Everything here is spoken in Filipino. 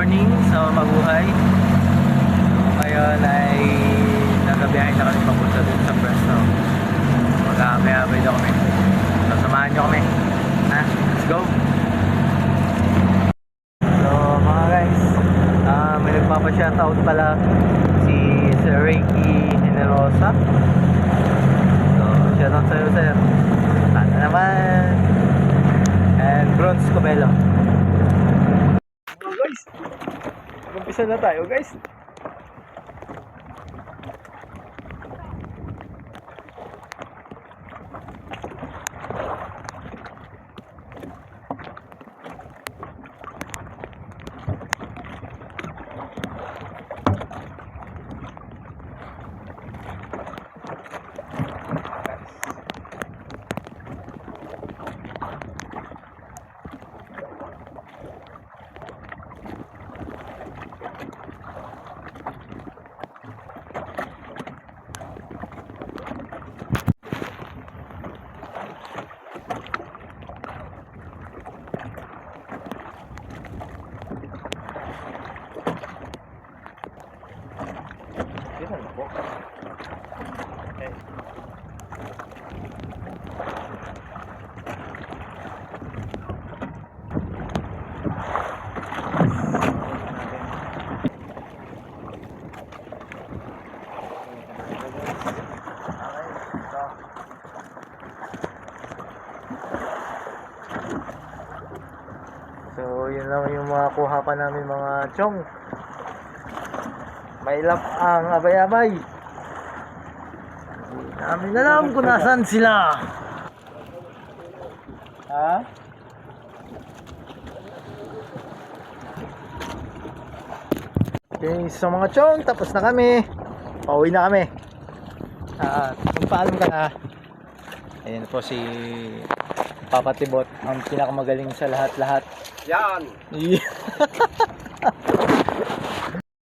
morning sa mabuhay. Ngayon ay nagabiyahin na kami papunta dun sa Presto. Mag-aabay-abay daw kami. Sasamahan nyo kami. Ha? Let's go! So mga guys, may nagpapa-shoutout pala si Sir Ricky Generosa. So shoutout sa'yo sir. Sana naman. And Bronze Cobelo. Guys, umpisa na tayo guys. So yun lang yung mga kuha pa namin mga chong. Mailap ang abay-abay. Hindi namin alam kung nasan sila. Ha? Okay, so mga chong, tapos na kami. Pauwi na kami. Magpaalam ka na. Ayan po si Papa Tibot, ang pinakamagaling sa lahat-lahat. Yan! Yeah.